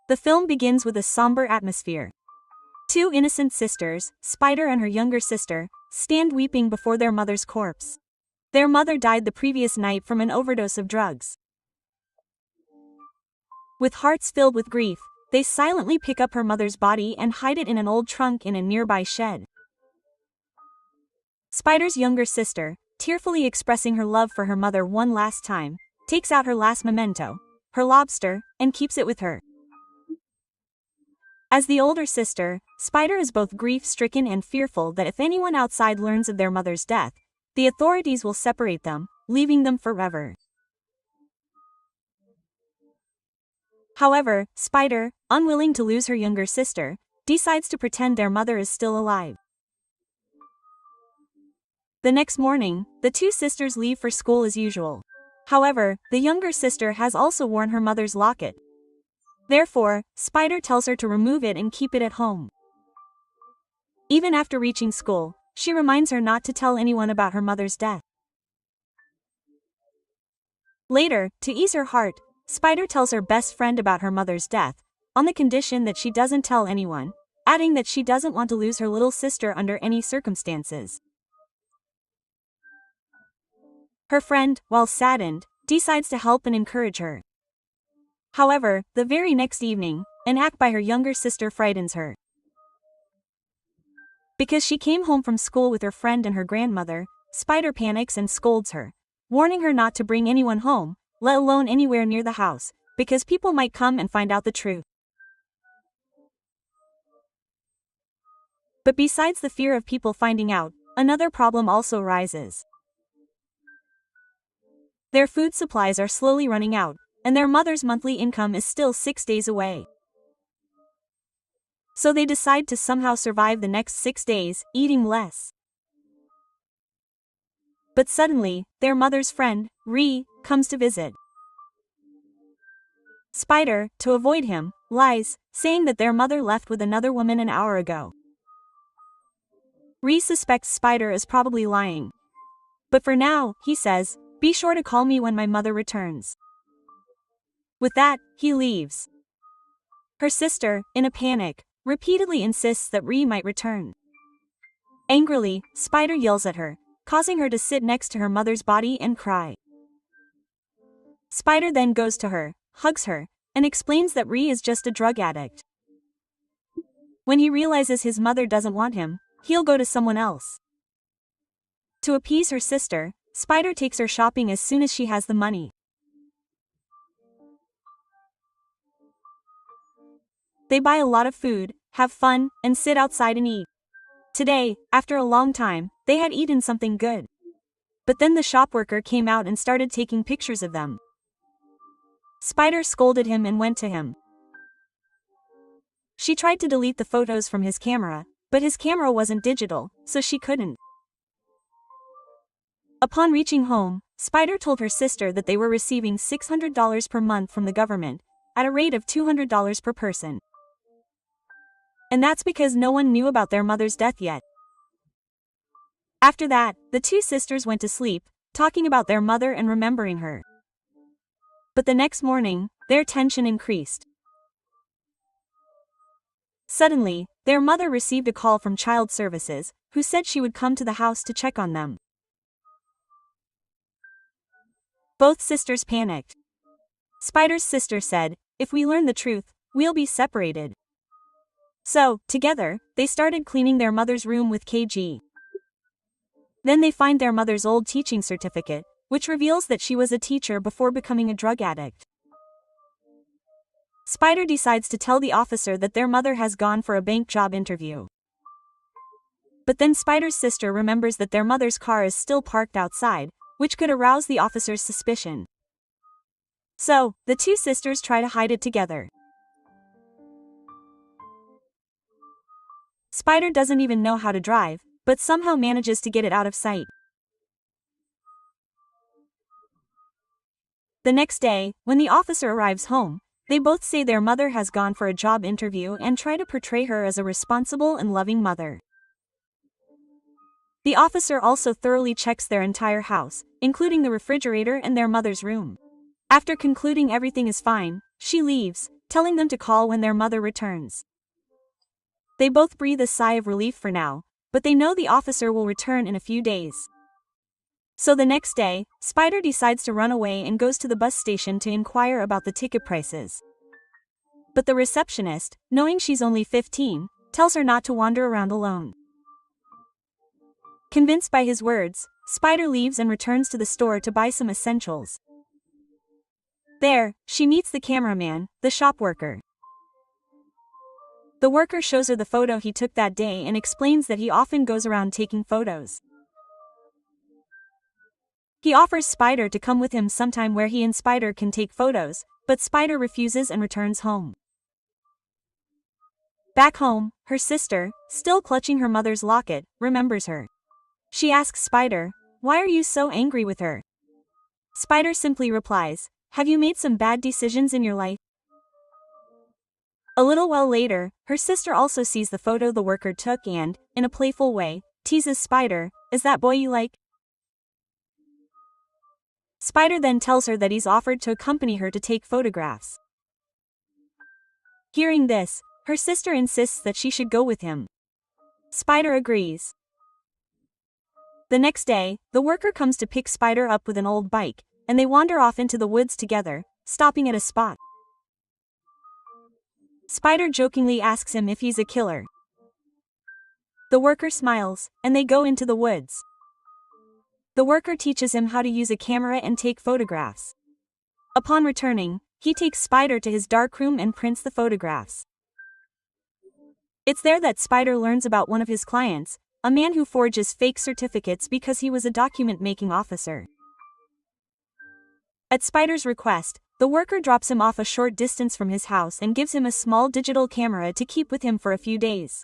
The film begins with a somber atmosphere. Two innocent sisters, Spider and her younger sister, stand weeping before their mother's corpse. Their mother died the previous night from an overdose of drugs. With hearts filled with grief, they silently pick up her mother's body and hide it in an old trunk in a nearby shed. Spider's younger sister, tearfully expressing her love for her mother one last time, takes out her last memento, her lobster, and keeps it with her. As the older sister, Spider is both grief-stricken and fearful that if anyone outside learns of their mother's death, the authorities will separate them, leaving them forever. However, Spider, unwilling to lose her younger sister, decides to pretend their mother is still alive. The next morning, the two sisters leave for school as usual. However, the younger sister has also worn her mother's locket. Therefore, Spider tells her to remove it and keep it at home. Even after reaching school, she reminds her not to tell anyone about her mother's death. Later, to ease her heart, Spider tells her best friend about her mother's death, on the condition that she doesn't tell anyone, adding that she doesn't want to lose her little sister under any circumstances. Her friend, while saddened, decides to help and encourage her. However, the very next evening, an act by her younger sister frightens her. Because she came home from school with her friend and her grandmother, Spider panics and scolds her, warning her not to bring anyone home, let alone anywhere near the house, because people might come and find out the truth. But besides the fear of people finding out, another problem also arises. Their food supplies are slowly running out, and their mother's monthly income is still 6 days away. So they decide to somehow survive the next 6 days, eating less. But suddenly, their mother's friend, Ree, comes to visit. Spider, to avoid him, lies, saying that their mother left with another woman an hour ago. Ree suspects Spider is probably lying. But for now, he says, "Be sure to call me when my mother returns." With that, he leaves. Her sister, in a panic, repeatedly insists that Ree might return. Angrily, Spider yells at her, causing her to sit next to her mother's body and cry. Spider then goes to her, hugs her, and explains that Ree is just a drug addict. When he realizes his mother doesn't want him, he'll go to someone else. To appease her sister, Spider takes her shopping as soon as she has the money. They buy a lot of food, have fun, and sit outside and eat. Today, after a long time, they had eaten something good. But then the shop worker came out and started taking pictures of them. Spider scolded him and went to him. She tried to delete the photos from his camera, but his camera wasn't digital, so she couldn't. Upon reaching home, Spider told her sister that they were receiving $600 per month from the government, at a rate of $200 per person. And that's because no one knew about their mother's death yet. After that, the two sisters went to sleep, talking about their mother and remembering her. But the next morning, their tension increased. Suddenly, their mother received a call from Child Services, who said she would come to the house to check on them. Both sisters panicked. Spider's sister said, "If we learn the truth, we'll be separated." So, together, they started cleaning their mother's room with KG. Then they find their mother's old teaching certificate, which reveals that she was a teacher before becoming a drug addict. Spider decides to tell the officer that their mother has gone for a bank job interview. But then Spider's sister remembers that their mother's car is still parked outside, which could arouse the officer's suspicion. So, the two sisters try to hide it together. Spider doesn't even know how to drive, but somehow manages to get it out of sight. The next day, when the officer arrives home, they both say their mother has gone for a job interview and try to portray her as a responsible and loving mother. The officer also thoroughly checks their entire house, including the refrigerator and their mother's room. After concluding everything is fine, she leaves, telling them to call when their mother returns. They both breathe a sigh of relief for now, but they know the officer will return in a few days. So the next day, Spider decides to run away and goes to the bus station to inquire about the ticket prices. But the receptionist, knowing she's only 15, tells her not to wander around alone. Convinced by his words, Spider leaves and returns to the store to buy some essentials. There, she meets the cameraman, the shop worker. The worker shows her the photo he took that day and explains that he often goes around taking photos. He offers Spider to come with him sometime where he and Spider can take photos, but Spider refuses and returns home. Back home, her sister, still clutching her mother's locket, remembers her. She asks Spider, "Why are you so angry with her?" Spider simply replies, "Have you made some bad decisions in your life?" A little while later, her sister also sees the photo the worker took and, in a playful way, teases Spider, "Is that boy you like?" Spider then tells her that he's offered to accompany her to take photographs. Hearing this, her sister insists that she should go with him. Spider agrees. The next day, the worker comes to pick Spider up with an old bike, and they wander off into the woods together, stopping at a spot. Spider jokingly asks him if he's a killer. The worker smiles, and they go into the woods. The worker teaches him how to use a camera and take photographs. Upon returning, he takes Spider to his dark room and prints the photographs. It's there that Spider learns about one of his clients, a man who forges fake certificates because he was a document-making officer. At Spider's request, the worker drops him off a short distance from his house and gives him a small digital camera to keep with him for a few days.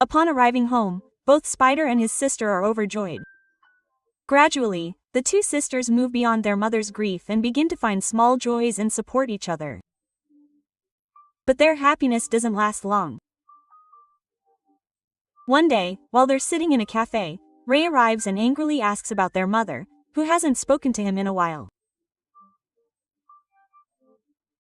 Upon arriving home, both Spider and his sister are overjoyed. Gradually, the two sisters move beyond their mother's grief and begin to find small joys and support each other. But their happiness doesn't last long. One day, while they're sitting in a cafe, Ray arrives and angrily asks about their mother, who hasn't spoken to him in a while.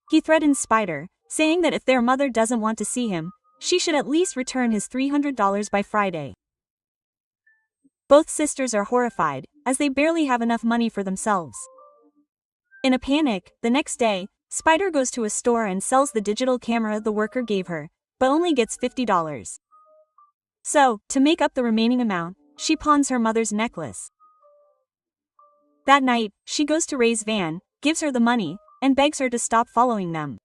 He threatens Spider, saying that if their mother doesn't want to see him, she should at least return his $300 by Friday. Both sisters are horrified, as they barely have enough money for themselves. In a panic, the next day, Spider goes to a store and sells the digital camera the worker gave her, but only gets $50. So, to make up the remaining amount, she pawns her mother's necklace. That night, she goes to Ray's van, gives her the money, and begs her to stop following them.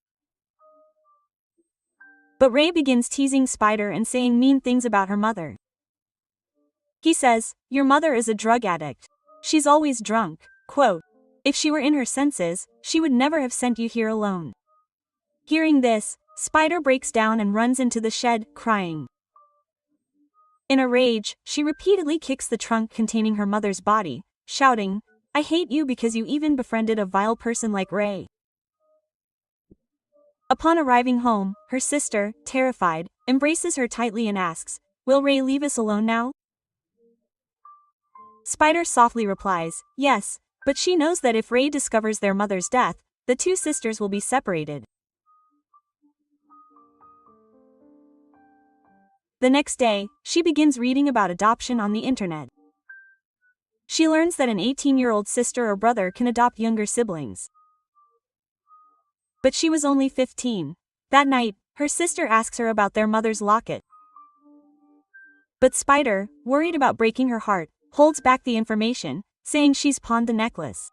But Ray begins teasing Spider and saying mean things about her mother. He says, "Your mother is a drug addict. She's always drunk. Quote, if she were in her senses, she would never have sent you here alone." Hearing this, Spider breaks down and runs into the shed, crying. In a rage, she repeatedly kicks the trunk containing her mother's body, shouting, "I hate you because you even befriended a vile person like Ray." Upon arriving home, her sister, terrified, embraces her tightly and asks, "Will Ray leave us alone now?" Spider softly replies, "Yes, but she knows that if Ray discovers their mother's death, the two sisters will be separated." The next day, she begins reading about adoption on the internet. She learns that an 18-year-old sister or brother can adopt younger siblings. But she was only 15. That night, her sister asks her about their mother's locket. But Spider, worried about breaking her heart, holds back the information, saying she's pawned the necklace.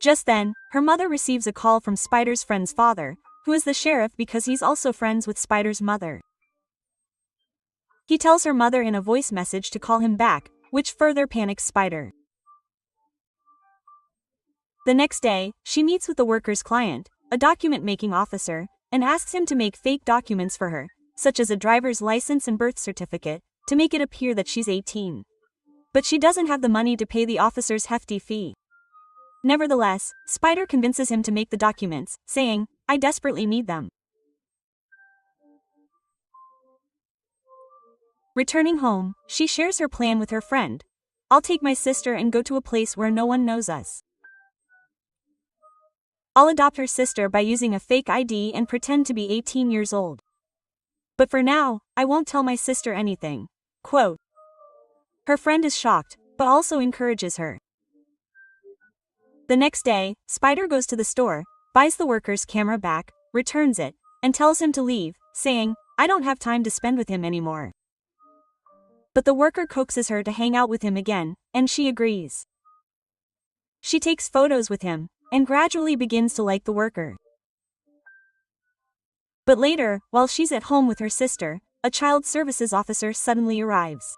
Just then, her mother receives a call from Spider's friend's father, who is the sheriff because he's also friends with Spider's mother. He tells her mother in a voice message to call him back, which further panics Spider. The next day, she meets with the worker's client, a document-making officer, and asks him to make fake documents for her, such as a driver's license and birth certificate, to make it appear that she's 18. But she doesn't have the money to pay the officer's hefty fee. Nevertheless, Spider convinces him to make the documents, saying, "I desperately need them." Returning home, she shares her plan with her friend. "I'll take my sister and go to a place where no one knows us." I'll adopt her sister by using a fake ID and pretend to be 18 years old. But for now, I won't tell my sister anything. Quote. Her friend is shocked, but also encourages her. The next day, Spider goes to the store, buys the worker's camera back, returns it, and tells him to leave, saying, I don't have time to spend with him anymore. But the worker coaxes her to hang out with him again, and she agrees. She takes photos with him, and gradually begins to like the worker. But later, while she's at home with her sister, a child services officer suddenly arrives.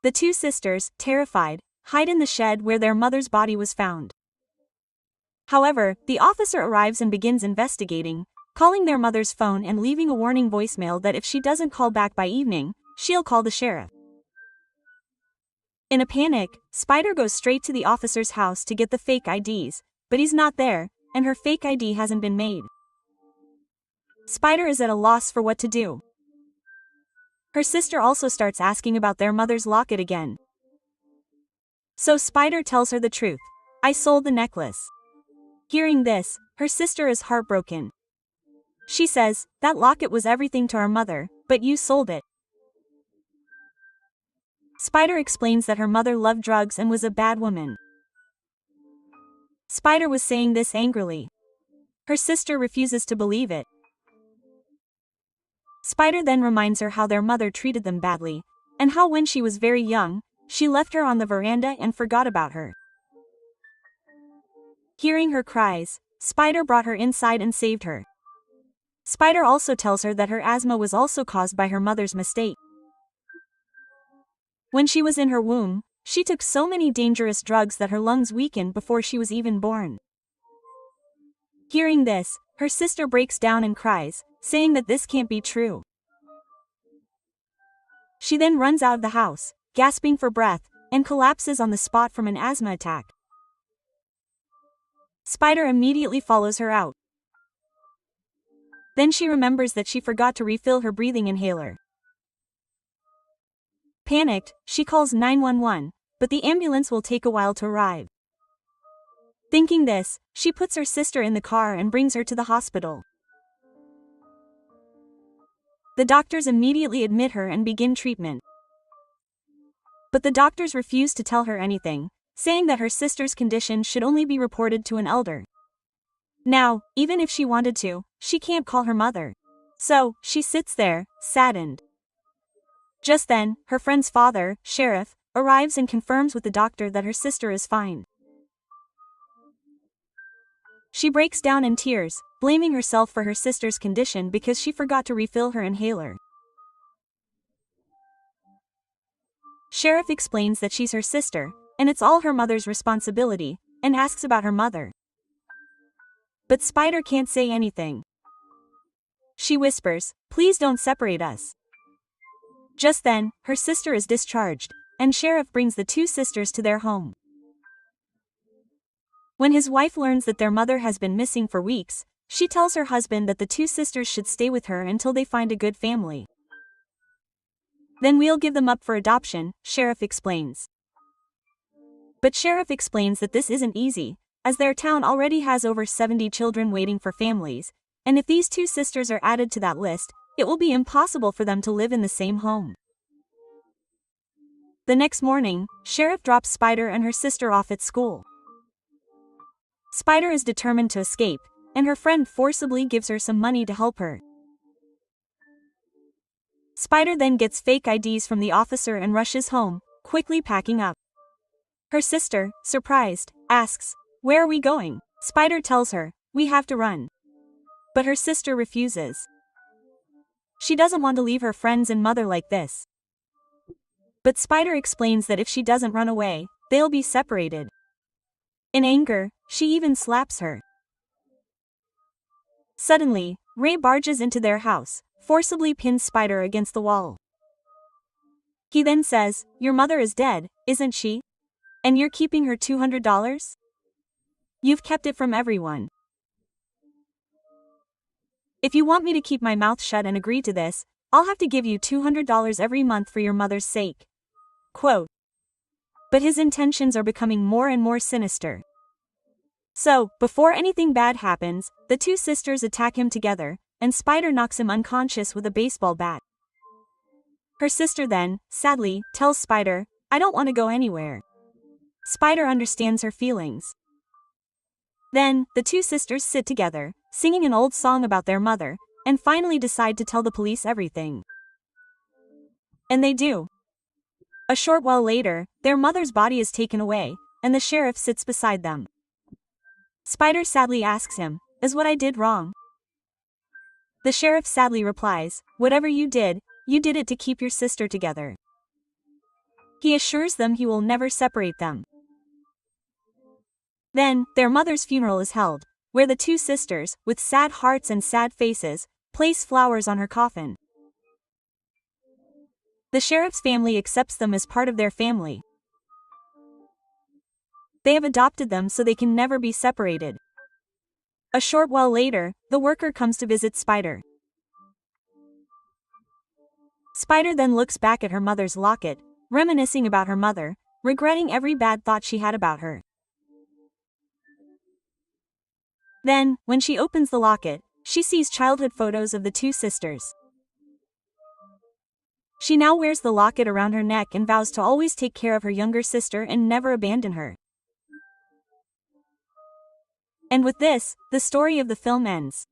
The two sisters, terrified, hide in the shed where their mother's body was found. However, the officer arrives and begins investigating, calling their mother's phone and leaving a warning voicemail that if she doesn't call back by evening, she'll call the sheriff. In a panic, Spider goes straight to the officer's house to get the fake IDs, but he's not there, and her fake ID hasn't been made. Spider is at a loss for what to do. Her sister also starts asking about their mother's locket again. So Spider tells her the truth. I sold the necklace. Hearing this, her sister is heartbroken. She says, that locket was everything to our mother, but you sold it. Spider explains that her mother loved drugs and was a bad woman. Spider was saying this angrily. Her sister refuses to believe it. Spider then reminds her how their mother treated them badly, and how when she was very young, she left her on the veranda and forgot about her. Hearing her cries, Spider brought her inside and saved her. Spider also tells her that her asthma was also caused by her mother's mistake. When she was in her womb, she took so many dangerous drugs that her lungs weakened before she was even born. Hearing this, her sister breaks down and cries, saying that this can't be true. She then runs out of the house, gasping for breath, and collapses on the spot from an asthma attack. Spider immediately follows her out. Then she remembers that she forgot to refill her breathing inhaler. Panicked, she calls 911, but the ambulance will take a while to arrive. Thinking this, she puts her sister in the car and brings her to the hospital. The doctors immediately admit her and begin treatment. But the doctors refuse to tell her anything, saying that her sister's condition should only be reported to an elder. Now, even if she wanted to, she can't call her mother. So, she sits there, saddened. Just then, her friend's father, sheriff, arrives and confirms with the doctor that her sister is fine. She breaks down in tears, blaming herself for her sister's condition because she forgot to refill her inhaler. Sheriff explains that she's her sister, and it's all her mother's responsibility, and asks about her mother. But Spider can't say anything. She whispers, please don't separate us. Just then, her sister is discharged, and Sheriff brings the two sisters to their home. When his wife learns that their mother has been missing for weeks, she tells her husband that the two sisters should stay with her until they find a good family. Then we'll give them up for adoption, Sheriff explains. But Sheriff explains that this isn't easy, as their town already has over 70 children waiting for families, and if these two sisters are added to that list, it will be impossible for them to live in the same home. The next morning, Sheriff drops Spider and her sister off at school. Spider is determined to escape, and her friend forcibly gives her some money to help her. Spider then gets fake IDs from the officer and rushes home, quickly packing up. Her sister, surprised, asks, where are we going? Spider tells her, we have to run. But her sister refuses. She doesn't want to leave her friends and mother like this. But Spider explains that if she doesn't run away, they'll be separated. In anger, she even slaps her. Suddenly, Ray barges into their house, forcibly pins Spider against the wall. He then says, your mother is dead, isn't she? And you're keeping her $200? You've kept it from everyone. If you want me to keep my mouth shut and agree to this, I'll have to give you $200 every month for your mother's sake. Quote. But his intentions are becoming more and more sinister. So, before anything bad happens, the two sisters attack him together, and Spider knocks him unconscious with a baseball bat. Her sister then, sadly, tells Spider, "I don't want to go anywhere." Spider understands her feelings. Then, the two sisters sit together, singing an old song about their mother, and finally decide to tell the police everything. And they do. A short while later, their mother's body is taken away, and the sheriff sits beside them. Spider sadly asks him, "Is what I did wrong?" The sheriff sadly replies, "Whatever you did it to keep your sister together." He assures them he will never separate them. Then, their mother's funeral is held, where the two sisters, with sad hearts and sad faces, place flowers on her coffin. The sheriff's family accepts them as part of their family. They have adopted them so they can never be separated. A short while later, the worker comes to visit Spider. Spider then looks back at her mother's locket, reminiscing about her mother, regretting every bad thought she had about her. Then, when she opens the locket, she sees childhood photos of the two sisters. She now wears the locket around her neck and vows to always take care of her younger sister and never abandon her. And with this, the story of the film ends.